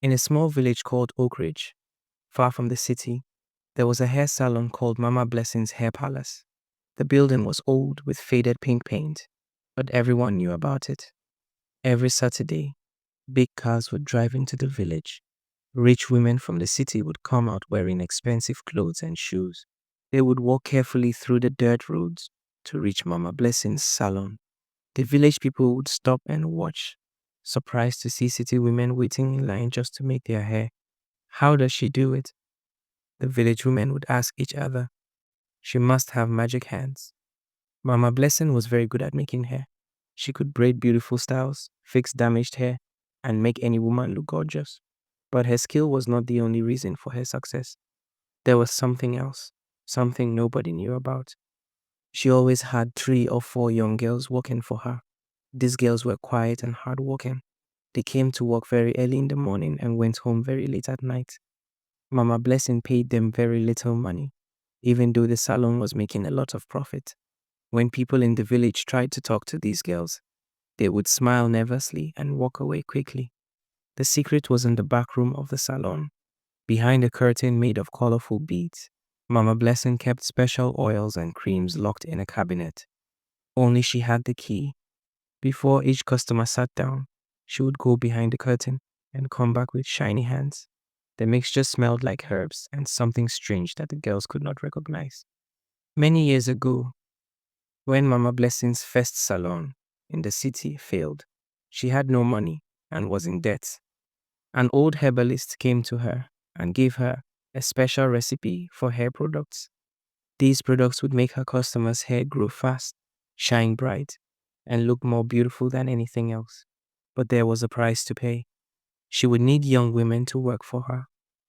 In a small village called Oak Ridge, far from the city, there was a hair salon called Mama Blessing's Hair Palace. The building was old with faded pink paint, but everyone knew about it. Every Saturday, big cars would drive into the village. Rich women from the city would come out wearing expensive clothes and shoes. They would walk carefully through the dirt roads to reach Mama Blessing's salon. The village people would stop and watch, surprised to see city women waiting in line just to make their hair. How does she do it? The village women would ask each other. She must have magic hands. Mama Blessing was very good at making hair. She could braid beautiful styles, fix damaged hair, and make any woman look gorgeous. But her skill was not the only reason for her success. There was something else, something nobody knew about. She always had 3 or 4 young girls working for her. These girls were quiet and hardworking. They came to work very early in the morning and went home very late at night. Mama Blessing paid them very little money, even though the salon was making a lot of profit. When people in the village tried to talk to these girls, they would smile nervously and walk away quickly. The secret was in the back room of the salon, behind a curtain made of colorful beads. Mama Blessing kept special oils and creams locked in a cabinet. Only she had the key. Before each customer sat down, she would go behind the curtain and come back with shiny hands. The mixture smelled like herbs and something strange that the girls could not recognize. Many years ago, when Mama Blessing's first salon in the city failed, she had no money and was in debt. An old herbalist came to her and gave her a special recipe for hair products. These products would make her customers' hair grow fast, shine bright, and look more beautiful than anything else. But there was a price to pay. She would need young women to work for her,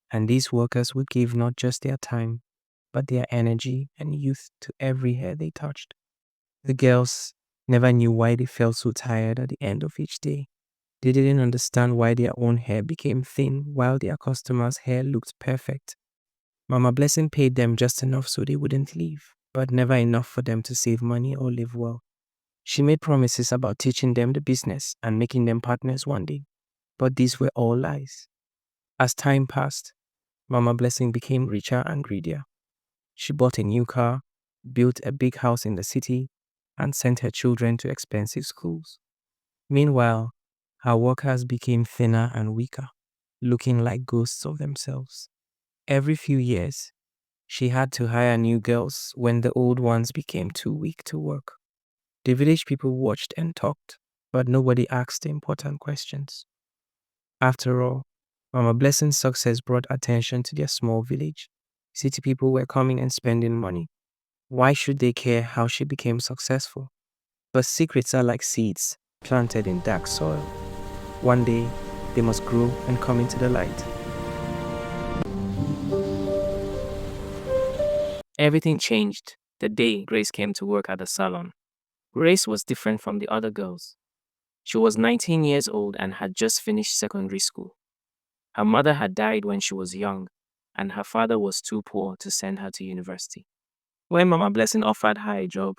and these workers would give not just their time, but their energy and youth to every hair they touched. The girls never knew why they felt so tired at the end of each day. They didn't understand why their own hair became thin while their customers' hair looked perfect. Mama Blessing paid them just enough so they wouldn't leave, but never enough for them to save money or live well. She made promises about teaching them the business and making them partners one day, but these were all lies. As time passed, Mama Blessing became richer and greedier. She bought a new car, built a big house in the city, and sent her children to expensive schools. Meanwhile, her workers became thinner and weaker, looking like ghosts of themselves. Every few years, she had to hire new girls when the old ones became too weak to work. The village people watched and talked, but nobody asked the important questions. After all, Mama Blessing's success brought attention to their small village. City people were coming and spending money. Why should they care how she became successful? But secrets are like seeds planted in dark soil. One day, they must grow and come into the light. Everything changed the day Grace came to work at the salon. Grace was different from the other girls. She was 19 years old and had just finished secondary school. Her mother had died when she was young, and her father was too poor to send her to university. When Mama Blessing offered her a job,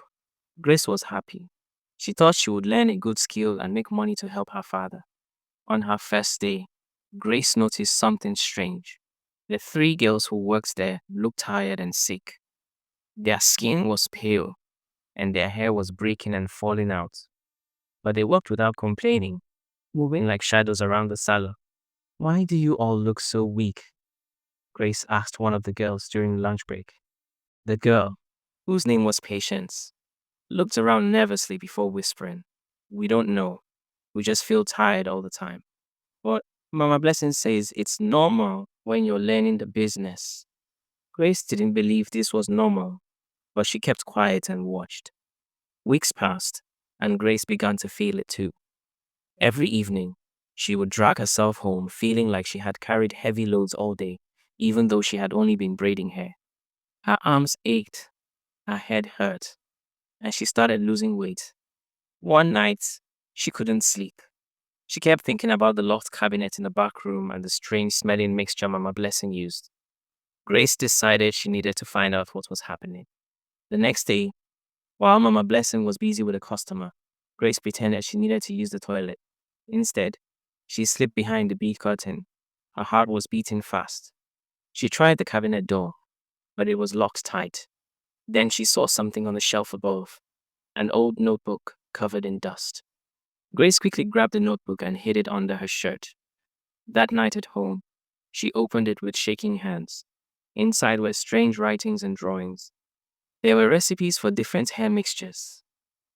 Grace was happy. She thought she would learn a good skill and make money to help her father. On her first day, Grace noticed something strange. The 3 girls who worked there looked tired and sick. Their skin was pale, and their hair was breaking and falling out. But they worked without complaining, moving like shadows around the salon. "Why do you all look so weak?" Grace asked one of the girls during lunch break. The girl, whose name was Patience, looked around nervously before whispering, "We don't know. We just feel tired all the time." But Mama Blessing says it's normal when you're learning the business. Grace didn't believe this was normal, but she kept quiet and watched. Weeks passed, and Grace began to feel it too. Every evening, she would drag herself home feeling like she had carried heavy loads all day, even though she had only been braiding hair. Her arms ached, her head hurt, and she started losing weight. One night, she couldn't sleep. She kept thinking about the locked cabinet in the back room and the strange smelling mixture Mama Blessing used. Grace decided she needed to find out what was happening. The next day, while Mama Blessing was busy with a customer, Grace pretended she needed to use the toilet. Instead, she slipped behind the bead curtain. Her heart was beating fast. She tried the cabinet door, but it was locked tight. Then she saw something on the shelf above, an old notebook covered in dust. Grace quickly grabbed the notebook and hid it under her shirt. That night at home, she opened it with shaking hands. Inside were strange writings and drawings. There were recipes for different hair mixtures,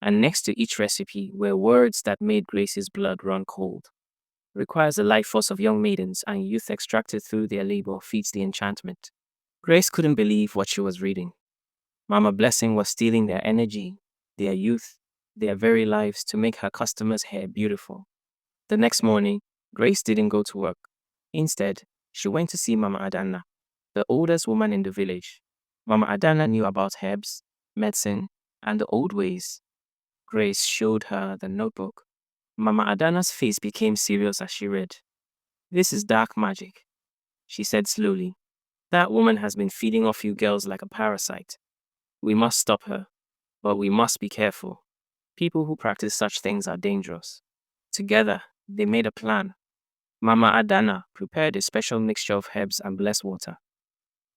and next to each recipe were words that made Grace's blood run cold. Requires the life force of young maidens, and youth extracted through their labor feeds the enchantment. Grace couldn't believe what she was reading. Mama Blessing was stealing their energy, their youth, their very lives to make her customers' hair beautiful. The next morning, Grace didn't go to work. Instead, she went to see Mama Adana, the oldest woman in the village. Mama Adana knew about herbs, medicine, and the old ways. Grace showed her the notebook. Mama Adana's face became serious as she read. "This is dark magic," she said slowly. "That woman has been feeding off you girls like a parasite. We must stop her, but we must be careful. People who practice such things are dangerous." Together, they made a plan. Mama Adana prepared a special mixture of herbs and blessed water.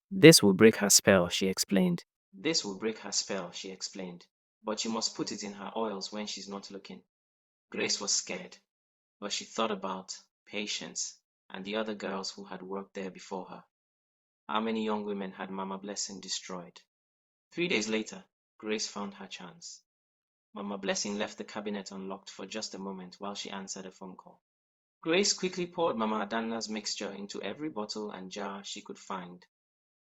"This will break her spell," she explained. "This will break her spell," she explained. "But you must put it in her oils when she's not looking." Grace was scared, but she thought about Patience and the other girls who had worked there before her. How many young women had Mama Blessing destroyed? 3 days later, Grace found her chance. Mama Blessing left the cabinet unlocked for just a moment while she answered a phone call. Grace quickly poured Mama Adana's mixture into every bottle and jar she could find.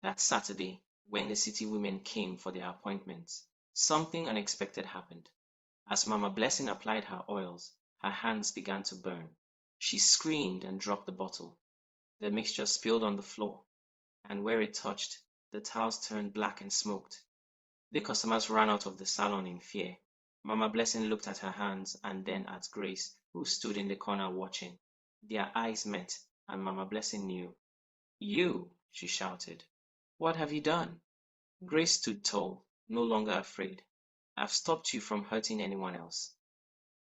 That Saturday, when the city women came for their appointments, something unexpected happened. As Mama Blessing applied her oils, her hands began to burn. She screamed and dropped the bottle. The mixture spilled on the floor, and where it touched, the tiles turned black and smoked. The customers ran out of the salon in fear. Mama Blessing looked at her hands and then at Grace, who stood in the corner watching. Their eyes met, and Mama Blessing knew. "You!" she shouted. "What have you done?" Grace stood tall, no longer afraid. "I've stopped you from hurting anyone else."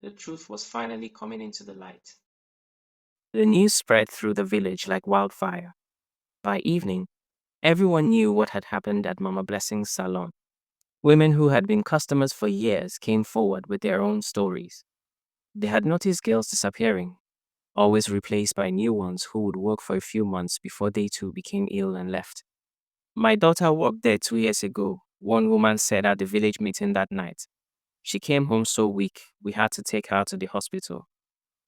The truth was finally coming into the light. The news spread through the village like wildfire. By evening, everyone knew what had happened at Mama Blessing's salon. Women who had been customers for years came forward with their own stories. They had noticed girls disappearing, always replaced by new ones who would work for a few months before they too became ill and left. "My daughter worked there 2 years ago," one woman said at the village meeting that night. "She came home so weak, we had to take her to the hospital.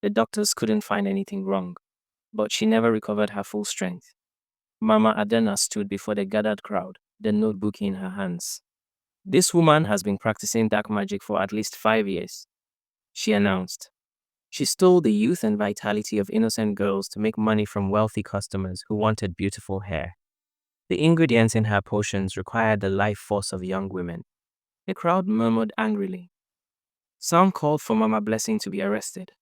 The doctors couldn't find anything wrong, but she never recovered her full strength." Mama Adana stood before the gathered crowd, the notebook in her hands. "This woman has been practicing dark magic for at least 5 years," she announced. "She stole the youth and vitality of innocent girls to make money from wealthy customers who wanted beautiful hair. The ingredients in her potions required the life force of young women." The crowd murmured angrily. Some called for Mama Blessing to be arrested.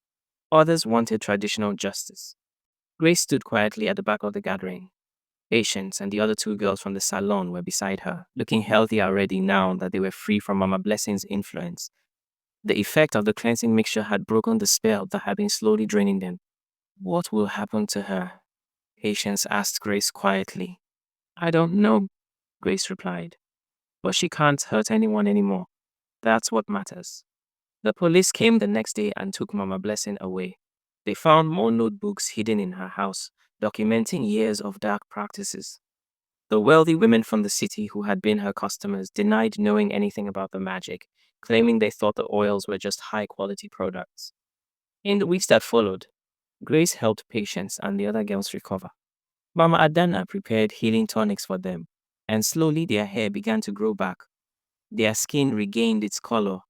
Others wanted traditional justice. Grace stood quietly at the back of the gathering. Patience and the other two girls from the salon were beside her, looking healthy already now that they were free from Mama Blessing's influence. The effect of the cleansing mixture had broken the spell that had been slowly draining them. "What will happen to her?" Patience asked Grace quietly. "I don't know," Grace replied. "But she can't hurt anyone anymore. That's what matters." The police came the next day and took Mama Blessing away. They found more notebooks hidden in her house, documenting years of dark practices. The wealthy women from the city who had been her customers denied knowing anything about the magic, claiming they thought the oils were just high-quality products. In the weeks that followed, Grace helped Patience and the other girls recover. Mama Adana prepared healing tonics for them, and slowly their hair began to grow back. Their skin regained its color,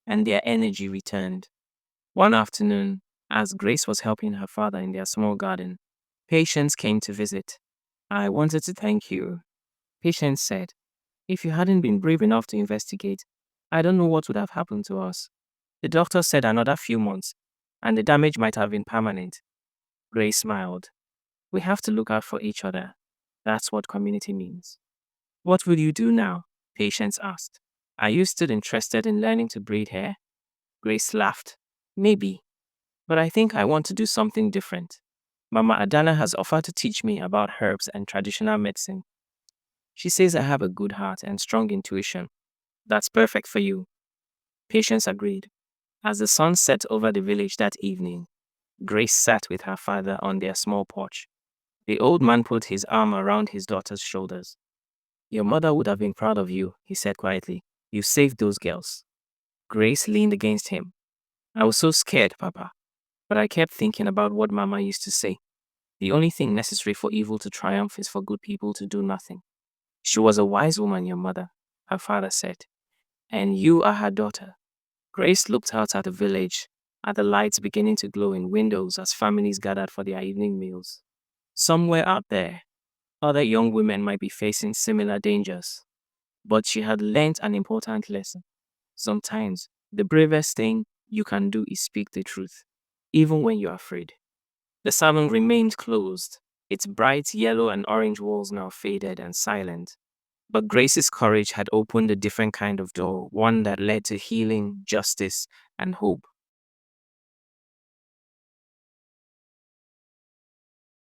and their energy returned. One afternoon, as Grace was helping her father in their small garden, Patience came to visit. "I wanted to thank you," Patience said. "If you hadn't been brave enough to investigate, I don't know what would have happened to us. The doctor said another few months, and the damage might have been permanent." Grace smiled. "We have to look out for each other. That's what community means." "What will you do now?" Patience asked. "Are you still interested in learning to braid hair?" Grace laughed. "Maybe, but I think I want to do something different." Mama Adana has offered to teach me about herbs and traditional medicine. She says I have a good heart and strong intuition. That's perfect for you. Patience agreed. As the sun set over the village that evening, Grace sat with her father on their small porch. The old man put his arm around his daughter's shoulders. Your mother would have been proud of you, he said quietly. You saved those girls. Grace leaned against him. I was so scared, Papa. But I kept thinking about what Mama used to say. The only thing necessary for evil to triumph is for good people to do nothing. She was a wise woman, your mother, her father said. And you are her daughter. Grace looked out at the village, at the lights beginning to glow in windows as families gathered for their evening meals. Somewhere out there, other young women might be facing similar dangers. But she had learned an important lesson. Sometimes, the bravest thing you can do is speak the truth, even when you're afraid. The salon remained closed, its bright yellow and orange walls now faded and silent. But Grace's courage had opened a different kind of door, one that led to healing, justice, and hope.